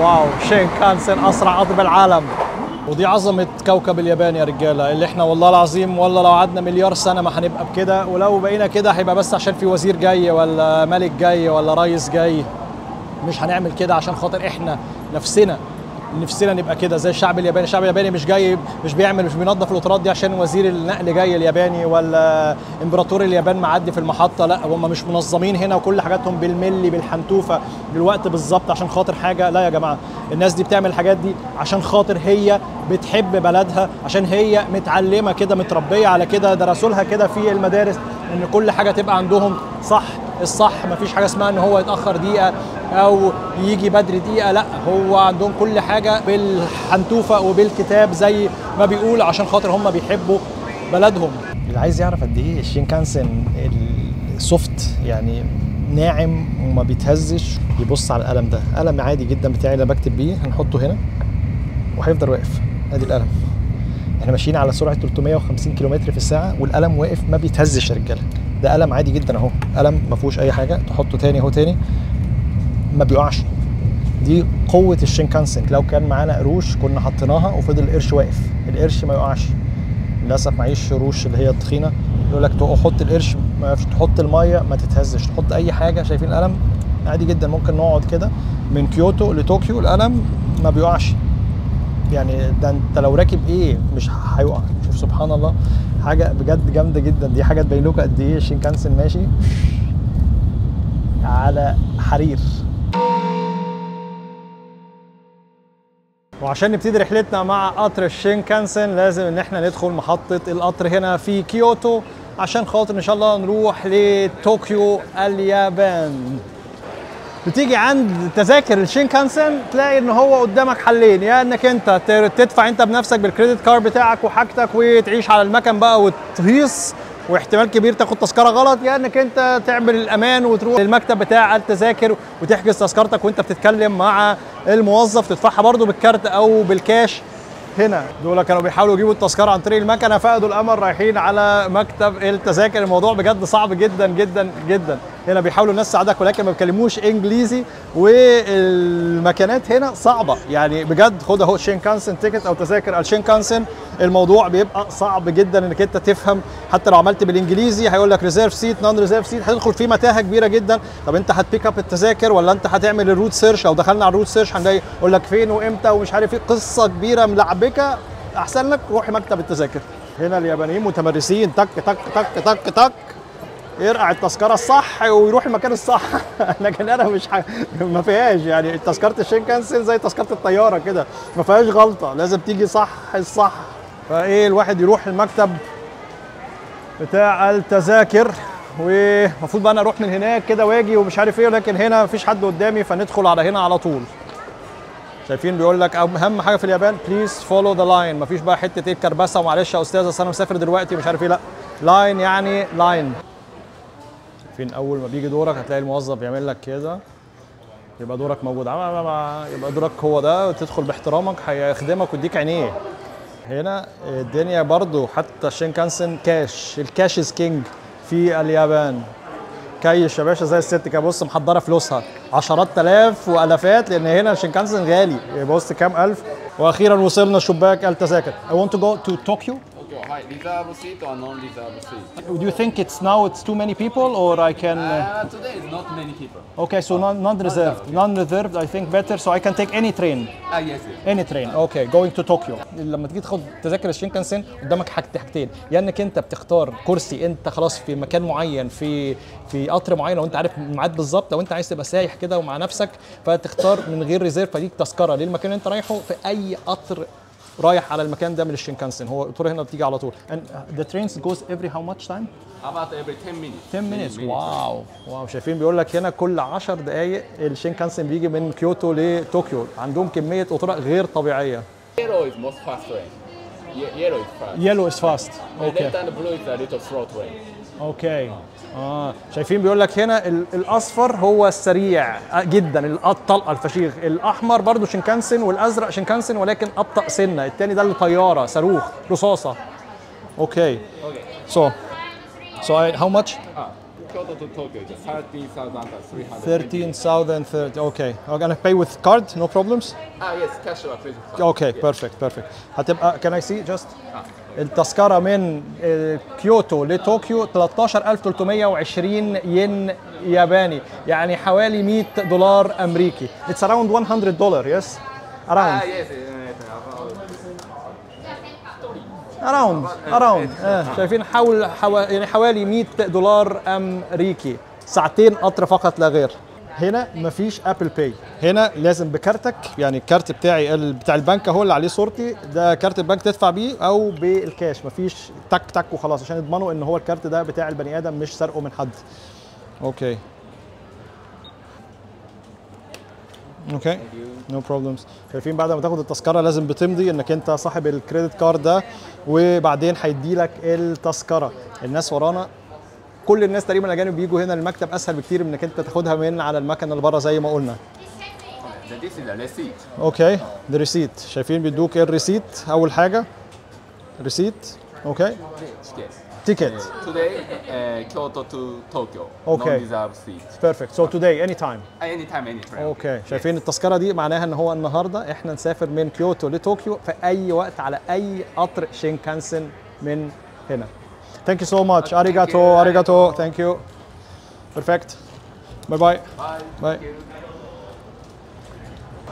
واو شينكانسن اسرع قطر بالعالم. ودي عظمه كوكب اليابان يا رجاله، اللي احنا والله العظيم والله لو قعدنا مليار سنه ما هنبقى بكده، ولو بقينا كده هيبقى بس عشان في وزير جاي ولا ملك جاي ولا رئيس جاي. مش هنعمل كده عشان خاطر احنا نفسنا نبقى كده زي الشعب الياباني. الشعب الياباني مش جاي مش بينظف القطارات دي عشان وزير النقل جاي الياباني ولا امبراطور اليابان معدي في المحطه، لا هم مش منظمين هنا وكل حاجاتهم بالملي بالحنتوفه بالوقت بالظبط عشان خاطر حاجه. لا يا جماعه، الناس دي بتعمل الحاجات دي عشان خاطر هي بتحب بلدها، عشان هي متعلمه كده متربيه على كده، درسوا لها كده في المدارس ان كل حاجه تبقى عندهم صح. الصح مفيش حاجه اسمها ان هو يتاخر دقيقه او يجي بدري دقيقه، لا هو عندهم كل حاجه بالحنتوفه وبالكتاب زي ما بيقول عشان خاطر هم بيحبوا بلدهم. اللي عايز يعرف قد ايه الشينكانسن السوفت يعني ناعم وما بيتهزش يبص على القلم ده. قلم عادي جدا بتاعي اللي بكتب بيه، هنحطه هنا وهيفضل واقف. ادي القلم، احنا ماشيين على سرعه 350 كيلومتر في الساعه والقلم واقف ما بيتهزش يا رجاله. ده قلم عادي جدا اهو، قلم ما فيهوش اي حاجه، تحطه تاني اهو تاني ما بيقعش. دي قوه الشينكانسن. لو كان معانا قروش كنا حطيناها وفضل القرش واقف، القرش ما يقعش. للاسف معيش قروش اللي هي التخينه، يقول لك تحط القرش تحط الميه ما تتهزش، تحط اي حاجه. شايفين القلم عادي جدا، ممكن نقعد كده من كيوتو لطوكيو القلم ما بيقعش. يعني ده انت لو راكب ايه مش هيقع. شوف سبحان الله، حاجه بجد جامده جدا. دي حاجه تبين لكم قد ايه الشينكانسن ماشي على حرير. وعشان نبتدي رحلتنا مع قطر الشينكانسن لازم ان احنا ندخل محطه القطر هنا في كيوتو عشان خاطر ان شاء الله نروح لطوكيو اليابان. بتيجي عند تذاكر الشينكانسن تلاقي ان هو قدامك حلين، يا انك انت تدفع انت بنفسك بالكريدت كارد بتاعك وحاجتك وتعيش على المكن بقى وتهيص واحتمال كبير تاخد تذكره غلط، يا انك انت تعمل الامان وتروح للمكتب بتاع التذاكر وتحجز تذكرتك وانت بتتكلم مع الموظف تدفعها برضو بالكارت او بالكاش. هنا دول كانوا بيحاولوا يجيبوا التذكره عن طريق المكنه، فقدوا الامل رايحين على مكتب التذاكر. الموضوع بجد صعب جدا جدا جدا. هنا بيحاولوا الناس تساعدك ولكن ما بيتكلموش انجليزي، والمكانات هنا صعبه يعني بجد. خد اهو شينكانسن تيكت او تذاكر الشينكانسن، الموضوع بيبقى صعب جدا انك انت تفهم. حتى لو عملت بالانجليزي هيقول لك ريزيرف سيت نون ريزيرف سيت، هتدخل في متاهه كبيره جدا. طب انت هتبيك اب التذاكر ولا انت هتعمل الروت سيرش؟ لو دخلنا على الروت سيرش هنلاقي يقول لك فين وامتى ومش عارف ايه، قصه كبيره ملعبكه. احسن لك روح مكتب التذاكر. هنا اليابانيين متمرسين، تك تك تك تك تك يرقع التذكره الصح ويروح المكان الصح. لكن انا مش ما فيهاش يعني تذكره الشينكانسن زي تذكره الطياره كده ما فيهاش غلطه، لازم تيجي صح الصح. فايه الواحد يروح المكتب بتاع التذاكر، ومفروض بقى انا اروح من هناك كده واجي ومش عارف ايه، لكن هنا مفيش حد قدامي فندخل على هنا على طول. شايفين بيقول لك اهم حاجه في اليابان بليز فولو ذا لاين. مفيش بقى حته ايه الكربسه ومعلش يا استاذ اصل انا مسافر دلوقتي ومش عارف ايه، لا لاين يعني لاين. فين اول ما بيجي دورك هتلاقي الموظف يعمل لك كده، يبقى دورك موجود، يبقى دورك هو ده وتدخل باحترامك هيخدمك ويديك عينيه. هنا الدنيا برضو حتى الشينكانسن كاش، الكاش از كينج في اليابان. كيش يا باشا زي الست كده، بص محضره فلوسها عشرات الاف والافات لان هنا الشينكانسن غالي. بص كام الف. واخيرا وصلنا شباك التذاكر. I want to go to Tokyo. Hi, reserve seat or non-reserve seat? Do you think it's too many people or I can? Today is not many people. Okay, so non-reserved. Non-reserved I think better, so I can take any train. Yes, yes. Any train. Okay, going to Tokyo. لما تيجي تاخد تذاكر الشينكانسن قدامك حاجتين، يا انك انت بتختار كرسي انت خلاص في مكان معين في قطر معين لو انت عارف الميعاد بالظبط، لو انت عايز تبقى سايح كده ومع نفسك فتختار من غير ريزيرف، فديك تذكره للمكان اللي انت رايحه في اي قطر رايح على المكان ده من الشينكانسن. هو القطور هنا بتيجي على طول. And the trains goes every how much time? About every 10 minutes. 10 minutes. واو شايفين بيقول لك هنا كل 10 دقائق الشينكانسن بيجي من كيوتو لطوكيو. عندهم كمية قطورة غير طبيعية. Yellow is most fast train. Yellow is fast. Yellow is fast. Okay. Red and blue is a little slow train. اوكي. شايفين بيقول لك هنا الاصفر هو السريع جدا الطلقه الفشيخ، الاحمر برضو شينكانسن والازرق شينكانسن ولكن ابطا سنه، الثاني ده اللي طياره صاروخ رصاصه. اوكي. So how much? Kyoto to Tokyo is 13,300. 13,030. Okay. I'm gonna pay with card, no problems. Yes, cash or credit card. Okay, perfect. هتبقى can I see just التذكرة من كيوتو لطوكيو 13,320 ين ياباني، يعني حوالي $100 أمريكي. It's around $100, yes? Around. Yes. around شايفين يعني حوالي $100 أمريكي، ساعتين قطر فقط لا غير. هنا مفيش ابل باي، هنا لازم بكارتك، يعني الكارت بتاعي بتاع البنك اهو اللي عليه صورتي ده كارت البنك تدفع بيه، او بالكاش، مفيش تك تك وخلاص، عشان يضمنوا ان هو الكارت ده بتاع البني ادم مش سرقه من حد. اوكي نو بروبلمز. شايفين بعد ما تاخد التذكره لازم بتمضي انك انت صاحب الكريدت كارد ده، وبعدين هيديلك التذكره. الناس ورانا كل الناس تقريبا الاجانب بيجوا هنا المكتب، اسهل بكتير من انك انت تاخدها من على المكنه اللي بره زي ما قلنا. This is a receipt. اوكي ده ريسيت. شايفين بيدوك ايه الريسيت؟ اول حاجه ريسيت. اوكي تيكت. Today, Kyoto to Tokyo. Okay. Non-reserved seat. Perfect. So today anytime. Anytime, any train. اوكي شايفين التذكره دي معناها ان هو النهارده احنا نسافر من كيوتو لطوكيو في اي وقت على اي قطر شينكانسن من هنا. Thank you so much. Arigato. Thank you. Perfect. Bye.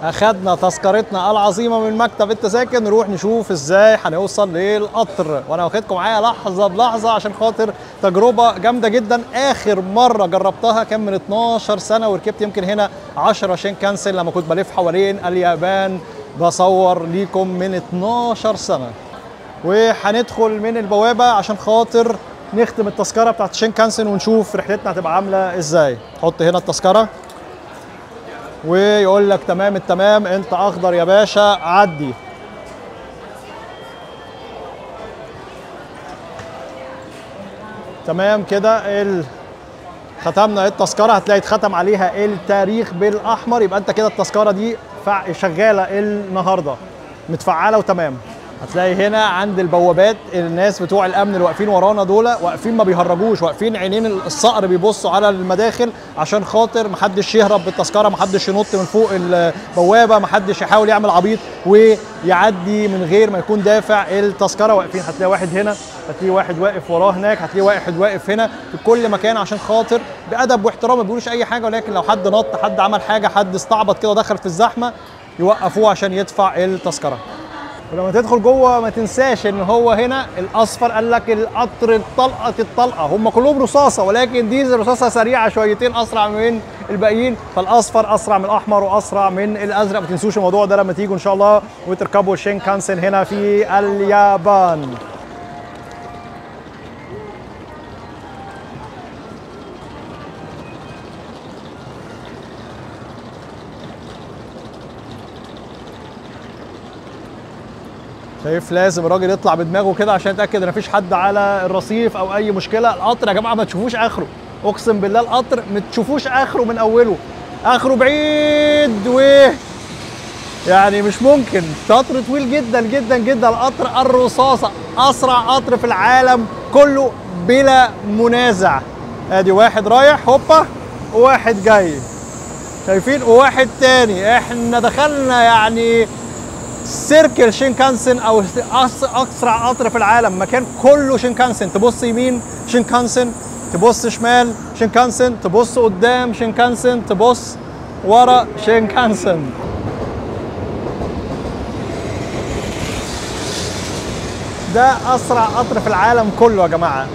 أخدنا تذكرتنا العظيمة من مكتب التذاكر، نروح نشوف ازاي هنوصل للقطر، وانا واخدكم معايا لحظة بلحظة عشان خاطر تجربة جامدة جدا. آخر مرة جربتها كان من 12 سنة، وركبت يمكن هنا 10 شينكانسن لما كنت بلف حوالين اليابان بصور ليكم من 12 سنة. وهندخل من البوابة عشان خاطر نختم التذكرة بتاعت شينكانسن ونشوف رحلتنا هتبقى عاملة ازاي. حط هنا التذكرة ويقول لك تمام التمام، انت اخضر يا باشا، عدي. تمام كده ختمنا التذكرة، هتلاقي اتختم عليها التاريخ بالاحمر، يبقى انت كده التذكرة دي شغالة النهارده متفعلة وتمام. هتلاقي هنا عند البوابات الناس بتوع الامن اللي واقفين ورانا دول واقفين ما بيهرجوش، واقفين عينين الصقر بيبصوا على المداخل عشان خاطر محدش يهرب بالتذكره، محدش ينط من فوق البوابه، محدش يحاول يعمل عبيط ويعدي من غير ما يكون دافع التذكره. واقفين، هتلاقي واحد هنا، هتلاقي واحد واقف وراه هناك، هتلاقي واحد واقف هنا، في كل مكان عشان خاطر بادب واحترام ما بيقولوش اي حاجه، ولكن لو حد نط، حد عمل حاجه، حد استعبط كده ودخل في الزحمه، يوقفوه عشان يدفع التذكره. ولما تدخل جوه ما تنساش ان هو هنا الاصفر قال لك القطر الطلقه، هم كلهم رصاصه، ولكن دي رصاصه سريعه شويتين اسرع من الباقيين، فالاصفر اسرع من الاحمر واسرع من الازرق. ما تنسوش الموضوع ده لما تيجوا ان شاء الله وتركبوا الشينكانسن هنا في اليابان. شايف لازم الراجل يطلع بدماغه كده عشان يتاكد ان مفيش حد على الرصيف او اي مشكله. القطر يا جماعه ما تشوفوش اخره، اقسم بالله القطر ما تشوفوش اخره من اوله، اخره بعيد يعني مش ممكن. قطر طويل جدا جدا جدا، القطر الرصاصه اسرع قطر في العالم كله بلا منازع. ادي واحد رايح هوبا وواحد جاي، شايفين، وواحد تاني. احنا دخلنا يعني سيركل شينكانسن او اسرع قطر في العالم، مكان كله شينكانسن. تبص يمين شينكانسن، تبص شمال شينكانسن، تبص قدام شينكانسن، تبص ورا شينكانسن. ده اسرع قطر في العالم كله يا جماعه.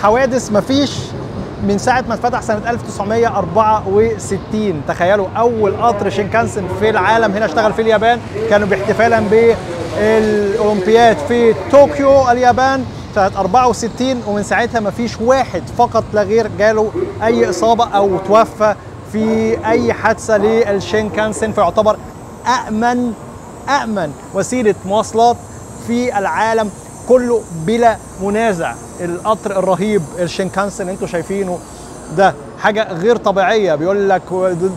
حوادث مفيش من ساعة ما اتفتح سنة 1964. تخيلوا أول قطر شينكانسن في العالم هنا اشتغل في اليابان، كانوا باحتفالا بالأولمبياد في طوكيو اليابان سنة 64، ومن ساعتها مفيش واحد فقط لا غير جاله أي إصابة أو توفى في أي حادثة للشينكانسن، فيعتبر أأمن وسيلة مواصلات في العالم كله بلا منازع. القطر الرهيب الشينكانسن انتوا شايفينه ده حاجه غير طبيعيه، بيقول لك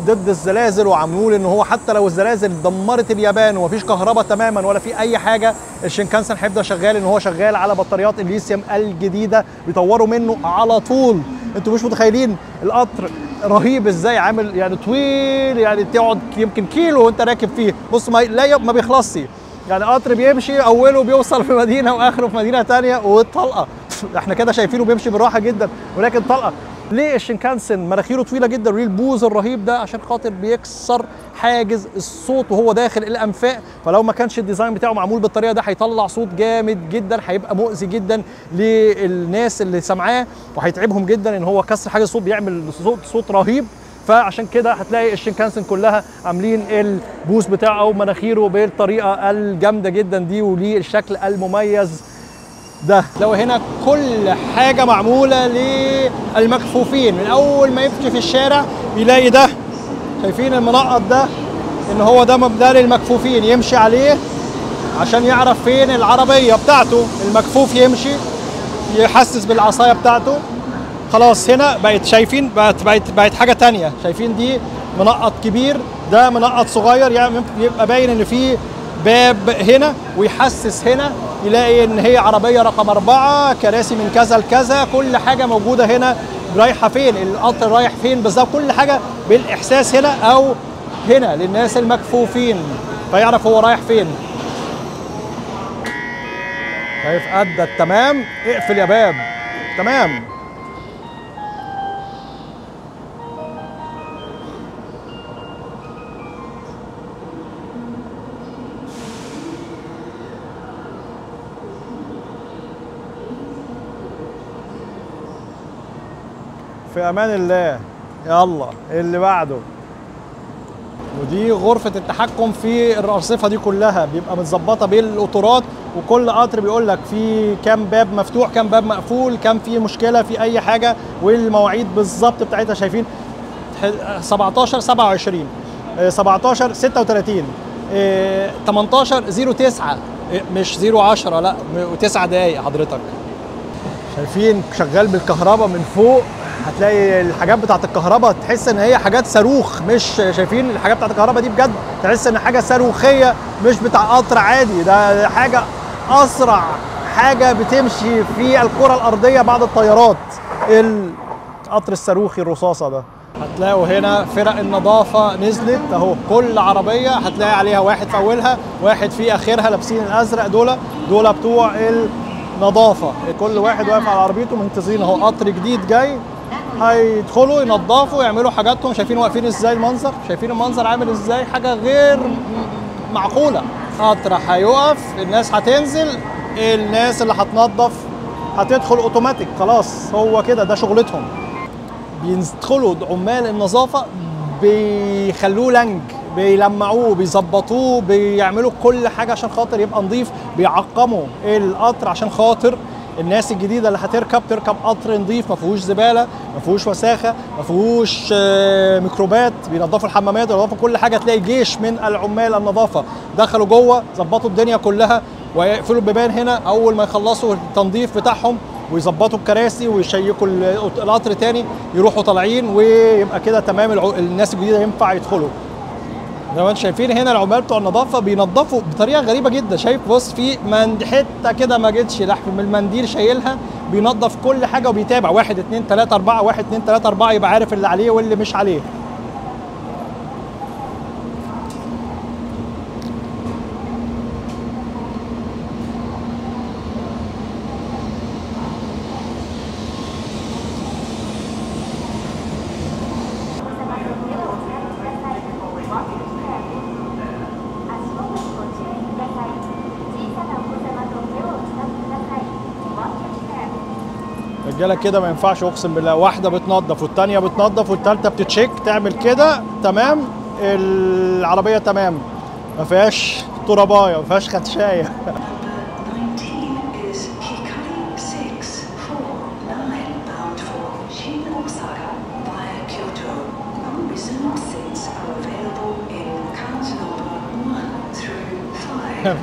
ضد الزلازل، وعملوا ان هو حتى لو الزلازل دمرت اليابان ومفيش كهرباء تماما ولا في اي حاجه، الشينكانسن هيفضل شغال، ان هو شغال على بطاريات الليثيوم الجديده، بيطوروا منه على طول انتوا مش متخيلين القطر رهيب ازاي، عامل يعني طويل، يعني تقعد يمكن كيلو وانت راكب فيه. بص ما بيخلصش، يعني قطر بيمشي اوله بيوصل في مدينه واخره في مدينه ثانيه والطلقه. احنا كده شايفينه بيمشي بالراحه جدا، ولكن طلقه. ليه الشينكانسن مناخيره طويله جدا وليه البوز الرهيب ده؟ عشان خاطر بيكسر حاجز الصوت وهو داخل الانفاق. فلو ما كانش الديزاين بتاعه معمول بالطريقه ده هيطلع صوت جامد جدا، هيبقى مؤذي جدا للناس اللي سامعاه، وهيتعبهم جدا ان هو كسر حاجز الصوت بيعمل صوت رهيب. فعشان كده هتلاقي الشينكانسن كلها عاملين البوس بتاعه او مناخيره بالطريقه الجامده جدا دي، وليه الشكل المميز ده. لو هنا كل حاجه معموله للمكفوفين، من اول ما يمشي في الشارع يلاقي ده، شايفين المنقط ده؟ ان هو ده للمكفوفين يمشي عليه عشان يعرف فين العربيه بتاعته. المكفوف يمشي يحسس بالعصايه بتاعته. خلاص هنا بقت شايفين بقت حاجه تانية. شايفين دي منقط كبير، ده منقط صغير، يعني يبقى باين ان في باب هنا ويحسس هنا، يلاقي ان هي عربيه رقم 4 كراسي من كذا لكذا، كل حاجه موجوده هنا رايحه فين، القطر رايح فين بالظبط، كل حاجه بالاحساس هنا او هنا للناس المكفوفين، فيعرف هو رايح فين. شايف قدك تمام، اقفل يا باب تمام. في امان الله. يلا اللي بعده. ودي غرفة التحكم في الأرصفة دي كلها، بيبقى متظبطة بالقطورات، وكل قطر بيقول لك في كام باب مفتوح، كام باب مقفول، كام في مشكلة في أي حاجة، والمواعيد بالظبط بتاعتها. شايفين 17 27 17 36 18 09 مش 010 لا 9 دقايق حضرتك. شايفين شغال بالكهرباء من فوق، هتلاقي الحاجات بتاعت الكهرباء تحس ان هي حاجات صاروخ، مش شايفين الحاجات بتاعت الكهرباء دي بجد تحس ان حاجه صاروخيه مش بتاع قطر عادي، ده حاجه اسرع حاجه بتمشي في الكره الارضيه بعد الطيارات، القطر الصاروخي الرصاصه ده. هتلاقوا هنا فرق النظافه نزلت اهو، كل عربيه هتلاقي عليها واحد في اولها واحد في اخرها لابسين الازرق، دول بتوع النظافه، كل واحد واقف على عربيته منتظرين اهو قطر جديد جاي، هيدخلوا ينظفوا يعملوا حاجاتهم. شايفين واقفين ازاي المنظر، شايفين المنظر عامل ازاي، حاجه غير معقوله. قطر هيقف، الناس هتنزل، الناس اللي هتنظف هتدخل اوتوماتيك، خلاص هو كده ده شغلتهم. بيدخلوا عمال النظافه بيخلوه لنج، بيلمعوه بيظبطوه بيعملوا كل حاجه عشان خاطر يبقى نظيف، بيعقموا القطر عشان خاطر الناس الجديده اللي تركب قطر نظيف ما فيهوش زباله، ما فيهوش وساخه، ما فيهوش ميكروبات، بينظفوا الحمامات بينظفوا كل حاجه. تلاقي جيش من العمال النظافه دخلوا جوه ظبطوا الدنيا كلها، ويقفلوا البيبان هنا اول ما يخلصوا التنظيف بتاعهم، ويظبطوا الكراسي ويشيكوا القطر تاني، يروحوا طالعين ويبقى كده تمام. الناس الجديده ينفع يدخلوا. زي ما انتم شايفين هنا العمال بتوع النظافه بينظفوا بطريقه غريبه جدا. شايف بص في حته كده ما جتش لحم من المنديل شايلها، بينظف كل حاجه وبيتابع 1 2 3 4 1 2 3 4 يبقى عارف اللي عليه واللي مش عليه. رجاله كده ما ينفعش اقسم بالله، واحده بتنظف والثانيه بتنظف والثالثه بتتشيك، تعمل كده تمام العربيه تمام ما فيهاش ترابايه ما فيهاش خدشايه.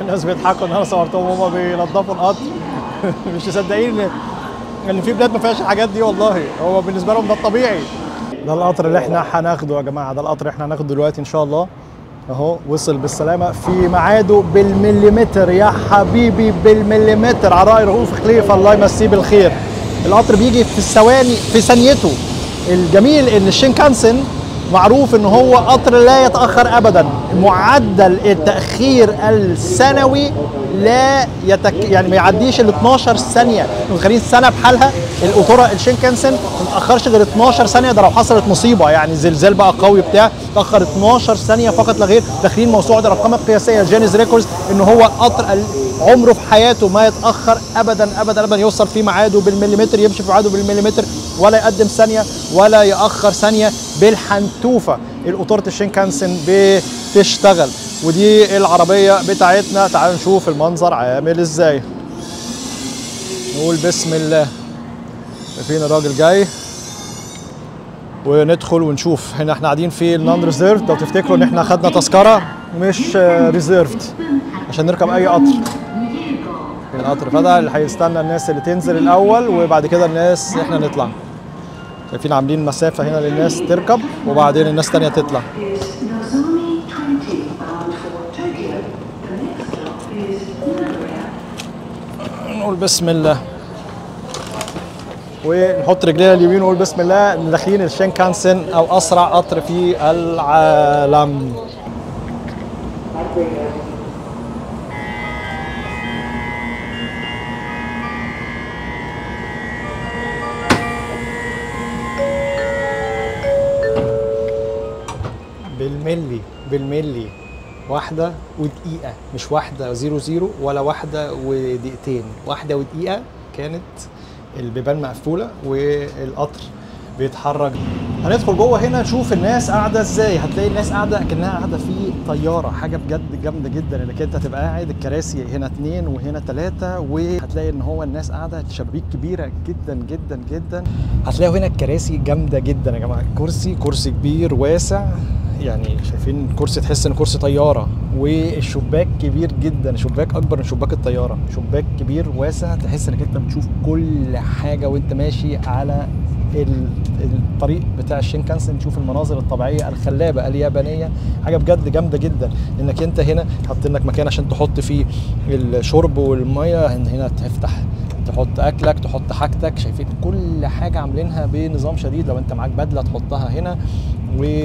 الناس بيضحكوا ان انا صورتهم وهم بينظفوا القطر مش مصدقين ان في بلاد ما فيهاش الحاجات دي، والله هو بالنسبه لهم ده الطبيعي. ده القطر اللي احنا هناخده يا جماعه، ده القطر احنا هناخده دلوقتي ان شاء الله اهو، وصل بالسلامه في ميعاده بالمليمتر يا حبيبي، بالمليمتر. عراء رؤوف خليفه الله يمسيه بالخير، القطر بيجي في الثواني، في ثانيته. الجميل ان الشينكانسن معروف ان هو قطر لا يتاخر ابدا. معدل التاخير السنوي لا يعني ما يعديش ال 12 ثانيه. متخيلين سنه بحالها القطوره الشينكانسن ما تتاخرش غير 12 ثانيه. ده لو حصلت مصيبه يعني زلزال بقى قوي بتاع تاخر 12 ثانيه فقط لا غير. داخلين موسوعه الارقام القياسيه جينيز ريكوردز ان هو قطر عمره في حياته ما يتاخر ابدا ابدا ابدا. يوصل في ميعاده بالمليمتر، يمشي في ميعاده بالمليمتر، ولا يقدم ثانيه ولا ياخر ثانيه بالحنتوفه. القطوره الشينكانسن بتشتغل. ودي العربيه بتاعتنا. تعالوا نشوف المنظر عامل ازاي. نقول بسم الله. شايفين الراجل جاي وندخل ونشوف. هنا احنا قاعدين في النون ريزيرف. لو تفتكروا ان احنا خدنا تذكره مش ريزيرفد عشان نركب اي قطر. القطر فتح، اللي هيستنى الناس اللي تنزل الاول وبعد كده الناس احنا نطلع. شايفين عاملين مسافه هنا للناس تركب وبعدين الناس الثانيه تطلع. نقول بسم الله ونحط رجلينا اليمين ونقول بسم الله. داخلين الشينكانسن او اسرع قطر في العالم. بالملي بالملي. 1 ودقيقة، مش 1:00 ولا 1 ودقيقتين. 1 ودقيقة كانت البيبان مقفولة والقطر بيتحرك. هندخل جوه هنا نشوف الناس قاعدة ازاي. هتلاقي الناس قاعدة كأنها قاعدة في طيارة. حاجة بجد جامدة جدا انك انت تبقى قاعد. الكراسي هنا 2 وهنا 3 وهتلاقي ان هو الناس قاعدة. شبابيك كبيرة جدا جدا جدا. هتلاقوا هنا الكراسي جامدة جدا يا جماعة. كرسي كبير واسع، يعني شايفين كرسي تحس ان كرسي طياره. والشباك كبير جدا، الشباك اكبر من شباك الطياره. شباك كبير واسع تحس انك انت بتشوف كل حاجه وانت ماشي على الطريق بتاع الشينكانسن. تشوف المناظر الطبيعيه الخلابه اليابانيه. حاجه بجد جامده جدا. انك انت هنا حاطين لك مكان عشان تحط فيه الشرب والميه. هنا تفتح تحط اكلك، تحط حاجتك. شايفين كل حاجه عاملينها بنظام شديد. لو انت معاك بدله تحطها هنا، و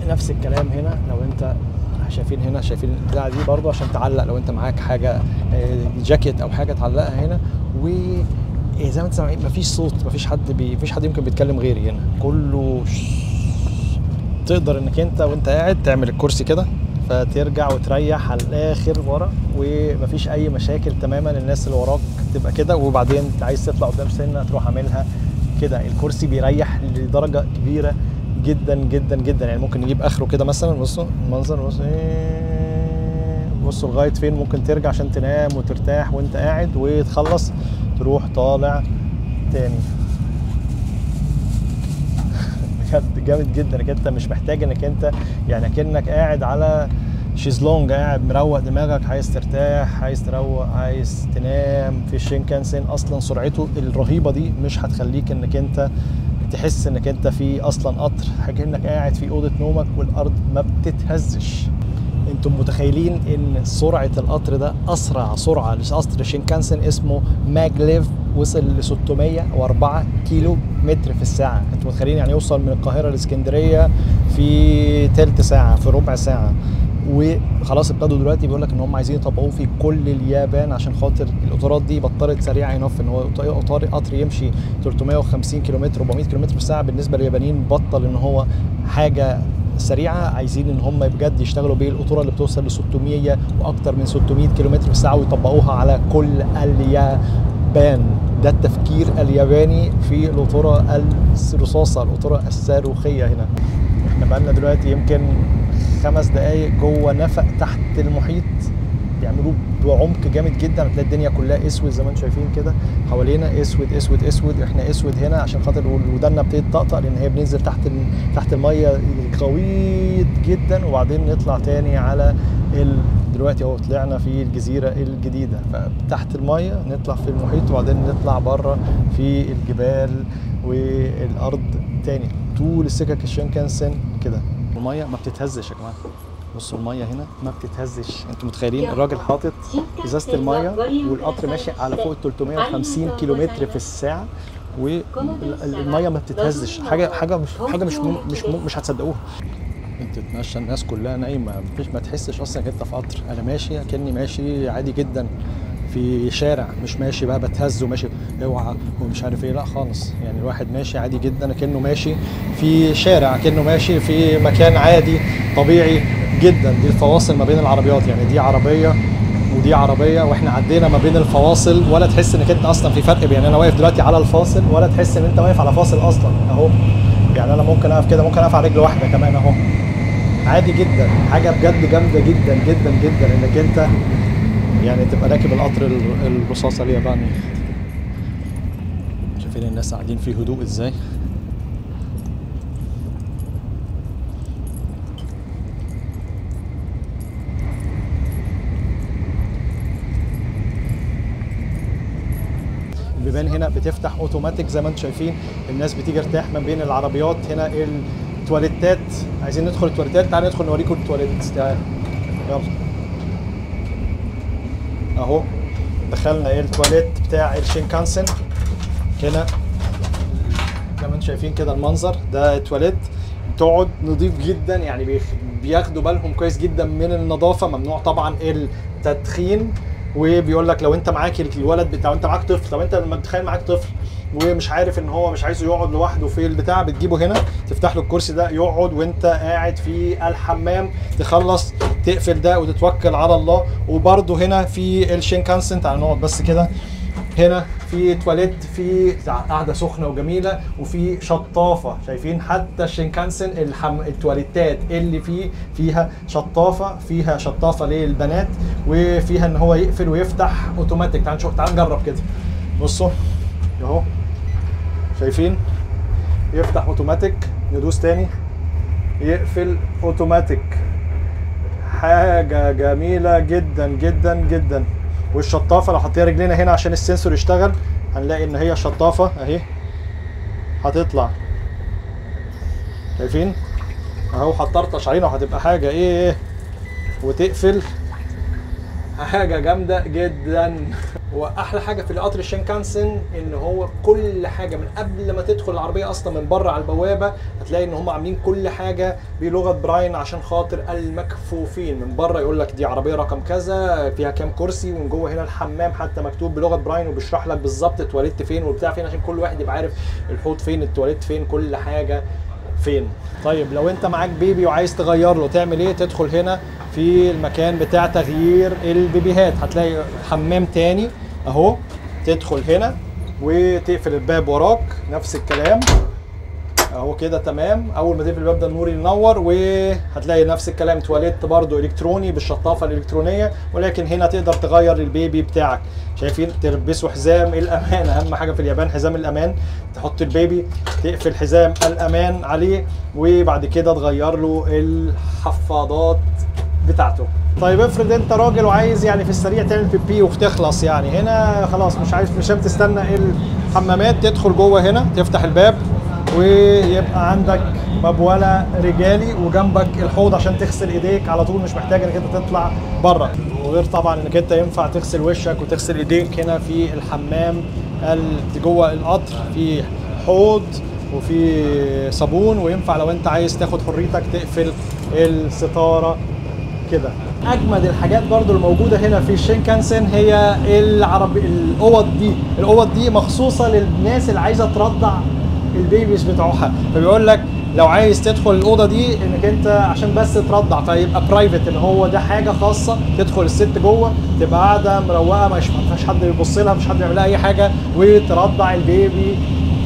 نفس الكلام هنا. لو انت شايفين هنا، شايفين البتاعه دي برضو عشان تعلق لو انت معاك حاجه جاكيت او حاجه تعلقها هنا. وزي ما انت سامعين مفيش صوت، مفيش حد يمكن بيتكلم غيري هنا. كله تقدر انك انت وانت قاعد تعمل الكرسي كده فترجع وتريح على الاخر ورا ومفيش اي مشاكل تماما. الناس اللي وراك تبقى كده وبعدين عايز تطلع قدام سنه تروح عاملها كده. الكرسي بيريح لدرجه كبيره جدا جدا جدا. يعني ممكن نجيب اخره كده مثلا. بصوا المنظر، بصوا لغايه فين ممكن ترجع عشان تنام وترتاح وانت قاعد وتخلص تروح طالع تاني. بجد جامد جدا انك انت مش محتاج انك انت يعني كأنك قاعد على شيزلونج، قاعد مروق دماغك، عايز ترتاح، عايز تروق، عايز تنام. في الشينكانسن اصلا سرعته الرهيبه دي مش هتخليك انك انت تحس انك انت في اصلا قطر. حاجه انك قاعد في اوضه نومك والارض ما بتتهزش. انتم متخيلين ان سرعه القطر ده اسرع سرعه لقطر الشينكانسن اسمه ماجليف وصل ل 604 كيلو متر في الساعه. انتم متخيلين يعني يوصل من القاهره لاسكندريه في تلت ساعه، في ربع ساعه. وخلاص ابتدوا دلوقتي بيقول لك ان هم عايزين يطبقوه في كل اليابان عشان خاطر القطارات دي بطلت سريعه انف. ان هو قطر يمشي 350 كيلومتر 400 كيلومتر في الساعه بالنسبه لليابانيين بطل ان هو حاجه سريعه. عايزين ان هم بجد يشتغلوا بيه القطوره اللي بتوصل ل 600 واكتر من 600 كيلومتر في الساعه ويطبقوها على كل اليابان. ده التفكير الياباني في القطوره الرصاصه، القطوره الصاروخيه. هنا احنا بقالنا دلوقتي يمكن 5 دقايق جوه نفق تحت المحيط. بيعملوه بعمق جامد جدا. هتلاقي الدنيا كلها اسود زي ما انتم شايفين كده حوالينا، اسود اسود اسود. احنا اسود هنا عشان خاطر ودنا بتبتدي تطقطق لان هي بننزل تحت الميه غويط جدا وبعدين نطلع تاني على دلوقتي اهو طلعنا في الجزيره الجديده. فتحت الميه نطلع في المحيط وبعدين نطلع بره في الجبال والارض تاني. طول السكك الشينكانسن كده الميه ما بتتهزش يا جماعه. بصوا الميه هنا ما بتتهزش. انتوا متخيلين الراجل حاطط ازازه الميه والقطر ماشي على فوق 350 كيلومتر في الساعه والميه ما بتتهزش. حاجه مش هتصدقوها. انت تتمشى الناس كلها نايمه، ما تحسش اصلا انك انت في قطر. انا ماشي كاني ماشي عادي جدا في شارع، مش ماشي بقى بتهز وماشي اوعى ومش عارف ايه، لا خالص. يعني الواحد ماشي عادي جدا كأنه ماشي في شارع، كأنه ماشي في مكان عادي طبيعي جدا. دي الفواصل ما بين العربيات، يعني دي عربيه ودي عربيه واحنا عدينا ما بين الفواصل ولا تحس انك انت اصلا في فرق. يعني انا واقف دلوقتي على الفاصل ولا تحس ان انت واقف على فاصل اصلا اهو. يعني انا ممكن اقف كده، ممكن اقف على رجل واحده كمان اهو عادي جدا. حاجه بجد جامده جدا جدا جدا انك انت يعني تبقى راكب القطر الرصاصه الياباني. شايفين الناس قاعدين في هدوء ازاي؟ البيبان هنا بتفتح اوتوماتيك زي ما انتم شايفين. الناس بتيجي ارتاح من بين العربيات. هنا التواليتات، عايزين ندخل التواليتات، تعالوا ندخل نوريكم التواليت. تعالوا يلا اهو دخلنا التواليت بتاع الشينكانسن. هنا زي ما انتم شايفين كده المنظر ده التواليت. تقعد نظيف جدا، يعني بياخدوا بالهم كويس جدا من النظافه. ممنوع طبعا التدخين، وبيقول لك لو انت معاك الولد بتاع، انت معاك طفل، لو انت لما تتخيل معاك طفل ومش عارف ان هو مش عايزه يقعد لوحده في البتاع، بتجيبه هنا تفتح له الكرسي ده يقعد وانت قاعد في الحمام، تخلص تقفل ده وتتوكل على الله. وبرده هنا في الشينكانسن، تعال نقعد بس كده. هنا في تواليت، في قاعده سخنه وجميله، وفي شطافه. شايفين حتى الشينكانسن التواليتات اللي فيها شطافه للبنات، وفيها ان هو يقفل ويفتح اوتوماتيك. تعال نشوف، تعال نجرب كده. بصوا اهو شايفين يفتح اوتوماتيك، ندوس تاني يقفل اوتوماتيك. حاجه جميله جدا جدا جدا. والشطافه لو حطينا رجلينا هنا عشان السنسور يشتغل هنلاقي ان هي شطافه اهي هتطلع. شايفين اهو، هتطرطش علينا وهتبقى حاجه ايه وتقفل. حاجه جامده جدا. واحلى حاجه في القطر الشينكانسن ان هو كل حاجه من قبل ما تدخل العربيه اصلا من بره على البوابه هتلاقي ان هم عاملين كل حاجه بلغه براين عشان خاطر المكفوفين. من بره يقول لك دي عربيه رقم كذا فيها كام كرسي، ومن جوه هنا الحمام حتى مكتوب بلغه براين وبيشرح لك بالظبط التواليت فين والبتاع فين، عشان كل واحد يبقى عارف الحوض فين، التواليت فين، كل حاجه فين. طيب لو انت معاك بيبي وعايز تغير له تعمل ايه؟ تدخل هنا في المكان بتاع تغيير البيبيهات، هتلاقي حمام تاني اهو. تدخل هنا وتقفل الباب وراك، نفس الكلام اهو كده تمام. اول ما تقفل الباب ده النور ينور، وهتلاقي نفس الكلام تواليت برضو الكتروني بالشطافه الالكترونيه. ولكن هنا تقدر تغير البيبي بتاعك. شايفين تلبسوا حزام الامان، اهم حاجه في اليابان حزام الامان. تحط البيبي تقفل حزام الامان عليه، وبعد كده تغير له الحفاضات بتاعته. طيب افرض انت راجل وعايز يعني في السريع تعمل بيبي وتخلص، يعني هنا خلاص مش بتستنى الحمامات، تدخل جوه هنا تفتح الباب ويبقى عندك مبوله رجالي وجنبك الحوض عشان تغسل ايديك على طول، مش محتاج انك انت تطلع بره. وغير طبعا انك انت ينفع تغسل وشك وتغسل ايديك هنا في الحمام جوه القطر، في حوض وفي صابون. وينفع لو انت عايز تاخد حريتك تقفل الستاره كده. اجمد الحاجات برضو الموجوده هنا في الشينكانسن هي الاوض دي مخصوصه للناس اللي عايزه ترضع البيبيز بتوعها. فبيقول لك لو عايز تدخل الاوضه دي انك انت عشان بس ترضع، فيبقى برايفت، ان هو ده حاجه خاصه. تدخل الست جوه تبقى قاعده مروقه، ما فيش حد يبص لها، مش حد يعمل لها اي حاجه، وترضع البيبي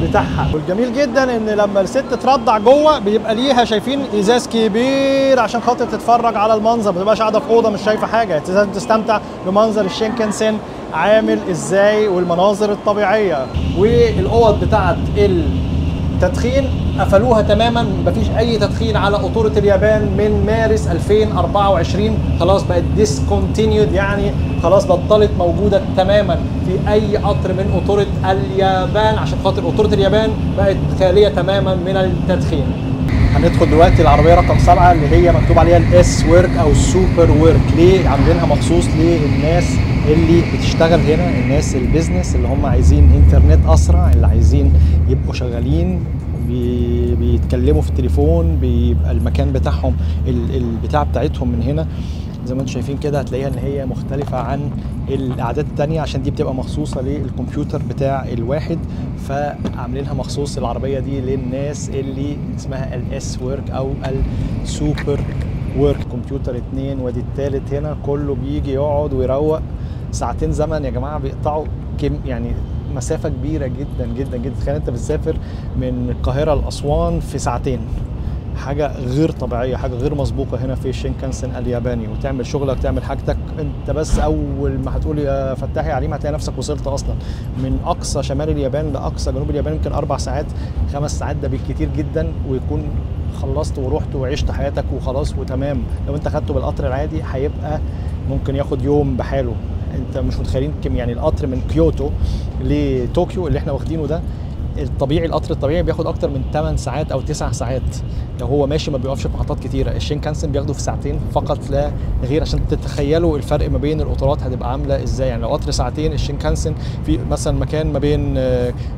بتاعها. والجميل جدا ان لما الست ترضع جوه بيبقى ليها شايفين ازاز كبير عشان خاطر تتفرج على المنظر، ما تبقاش قاعده في اوضه مش شايفه حاجه، لازم تستمتع بمنظر الشينكانسن عامل ازاي والمناظر الطبيعيه. والاوض بتاعت التدخين قفلوها تماما، مفيش اي تدخين على قطوره اليابان من مارس 2024. خلاص بقت ديسكونتينيود، يعني خلاص بطلت موجوده تماما في اي قطر من قطوره اليابان، عشان خاطر قطوره اليابان بقت خاليه تماما من التدخين. هندخل دلوقتي العربيه رقم 7 اللي هي مكتوب عليها الاس ورك او السوبر ورك. ليه عاملينها مخصوص للناس اللي بتشتغل هنا، الناس البيزنس اللي هم عايزين انترنت اسرع، اللي عايزين يبقوا شغالين بيتكلموا في التليفون، بيبقى المكان بتاعهم البتاع بتاعتهم من هنا زي ما انتم شايفين كده. هتلاقيها ان هي مختلفه عن الاعداد التانية عشان دي بتبقى مخصوصه للكمبيوتر بتاع الواحد، فعاملينها مخصوص العربيه دي للناس اللي اسمها الاس ورك او السوبر ورك. كمبيوتر 2 وادي التالت هنا، كله بيجي يقعد ويروق. ساعتين زمن يا جماعه بيقطعوا يعني مسافه كبيره جدا جدا جدا. تخيل انت بتسافر من القاهره لاسوان في ساعتين، حاجه غير طبيعيه، حاجه غير مسبوقه هنا في شينكانسن الياباني. وتعمل شغلك تعمل حاجتك انت بس اول ما هتقول يا فتاح يا عليم هتلاقي نفسك وصلت اصلا من اقصى شمال اليابان لاقصى جنوب اليابان. يمكن 4 ساعات 5 ساعات ده بالكتير جدا، ويكون خلصت ورحت وعشت حياتك وخلاص وتمام. لو انت خدته بالقطر العادي هيبقى ممكن ياخد يوم بحاله. انت مش متخيلين كم يعني القطر من كيوتو لطوكيو اللي احنا واخدينه ده الطبيعي، القطر الطبيعي بياخد اكتر من 8 ساعات او 9 ساعات لو هو ماشي ما بيقفش في محطات كتيره. الشينكانسن بياخده في ساعتين فقط لا غير، عشان تتخيلوا الفرق ما بين القطارات هتبقى عامله ازاي. يعني لو قطر ساعتين، الشينكانسن في مثلا مكان ما بين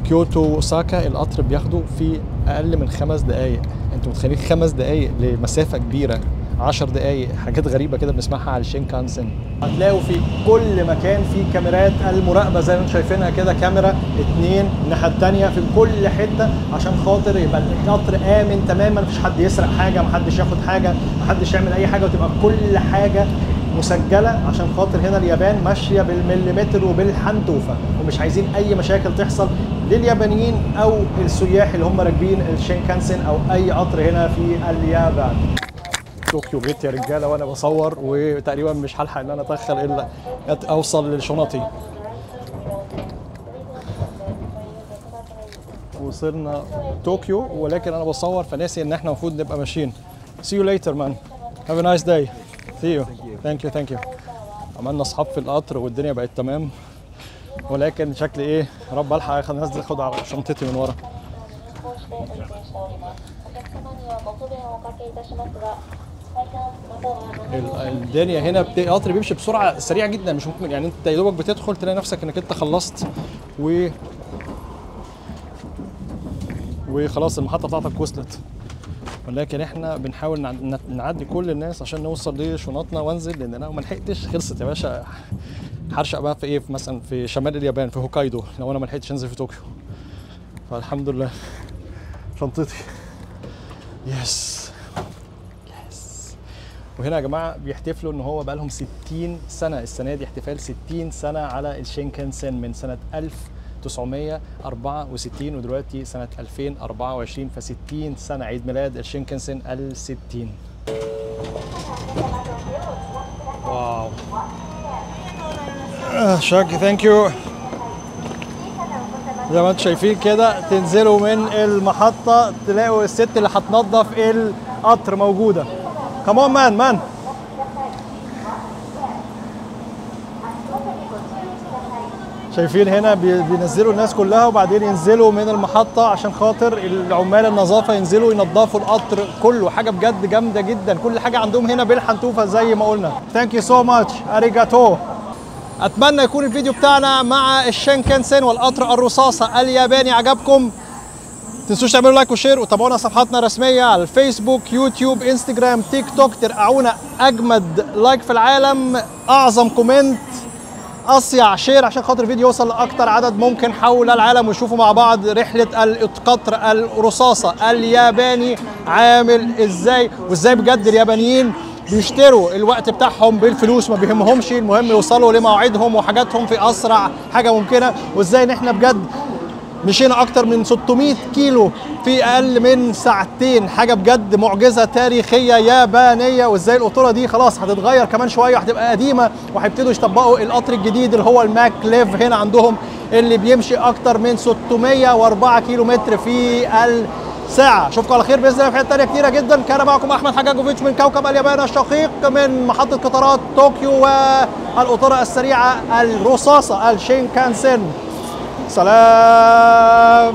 كيوتو واوساكا القطر بياخده في اقل من 5 دقائق. انتوا متخيلين 5 دقائق لمسافه كبيره؟ 10 دقايق، حاجات غريبه كده بنسمعها على الشينكانسن. هتلاقوا في كل مكان في كاميرات المراقبه زي ما انتم شايفينها كده، كاميرا 2 الناحيه الثانيه في كل حته عشان خاطر يبقى القطر امن تماما، مفيش حد يسرق حاجه، محدش ياخد حاجه، محدش يعمل اي حاجه، وتبقى كل حاجه مسجله عشان خاطر هنا اليابان ماشيه بالمليمتر وبالحنتوفه، ومش عايزين اي مشاكل تحصل لليابانيين او السياح اللي هم راكبين الشينكانسن او اي قطر هنا في اليابان. طوكيو جيت يا رجاله وانا بصور، وتقريبا مش هلحق ان انا ادخل الا اوصل لشنطي. وصلنا طوكيو ولكن انا بصور فناسي ان احنا المفروض نبقى ماشيين. See you later man. Have a nice day. See you. Thank you. عملنا اصحاب في القطر والدنيا بقت تمام، ولكن شكلي ايه رب الحق اخد على شنطتي من ورا. الدنيا هنا القطر بيمشي بسرعه سريعه جدا، مش ممكن يعني انت يا دوبك بتدخل تلاقي نفسك انك انت خلصت وخلاص المحطه بتاعتك وصلت. ولكن احنا بنحاول نعدي كل الناس عشان نوصل لشنطنا وانزل، لان انا ما لحقتش. خلصت يا باشا، هرشق بقى في ايه مثلا في شمال اليابان في هوكايدو لو انا ما لحقتش انزل في طوكيو. فالحمد لله شنطتي يس. وهنا يا جماعه بيحتفلوا ان هو بقى لهم 60 سنه، السنه دي احتفال 60 سنه على الشينكانسن من سنه 1964 ودلوقتي سنه 2024، ف60 سنه عيد ميلاد الشينكانسن ال60. واو شاكي ثانك يو. زي ما انتم شايفين كده تنزلوا من المحطه تلاقوا الست اللي هتنظف القطر موجوده. كمان مان شايفين هنا بينزلوا الناس كلها وبعدين ينزلوا من المحطة عشان خاطر العمال النظافة ينزلوا ينظفوا القطر كله. حاجة بجد جامدة جدا، كل حاجة عندهم هنا بالحنتوفة زي ما قلنا. ثانك يو سو ماتش، اريجاتو. اتمنى يكون الفيديو بتاعنا مع الشينكانسن والقطر الرصاصة الياباني عجبكم. تنسوش تعملوا لايك وشير وتابعونا صفحاتنا الرسميه على الفيسبوك يوتيوب انستجرام تيك توك. ترقعونا اجمد لايك في العالم، اعظم كومنت، اصيع شير عشان خاطر الفيديو يوصل لاكتر عدد ممكن حول العالم، ويشوفوا مع بعض رحله القطر الرصاصه الياباني عامل ازاي، وازاي بجد اليابانيين بيشتروا الوقت بتاعهم بالفلوس، ما بيهمهمش، المهم يوصلوا لمواعيدهم وحاجاتهم في اسرع حاجه ممكنه. وازاي ان احنا بجد مشينا اكتر من 600 كيلو في اقل من ساعتين، حاجه بجد معجزه تاريخيه يابانيه. وازاي القطوره دي خلاص هتتغير كمان شويه وهتبقى قديمه، وهيبتدوا يطبقوا القطر الجديد اللي هو الماك ليف هنا عندهم، اللي بيمشي اكتر من 604 كيلو متر في الساعه. اشوفكم على خير باذن الله في حته ثانيه كتيره جدا. كان معكم احمد حجاجوفيتش من كوكب اليابان الشقيق من محطه قطارات طوكيو والقطوره السريعه الرصاصه الشينكانسن. سلام.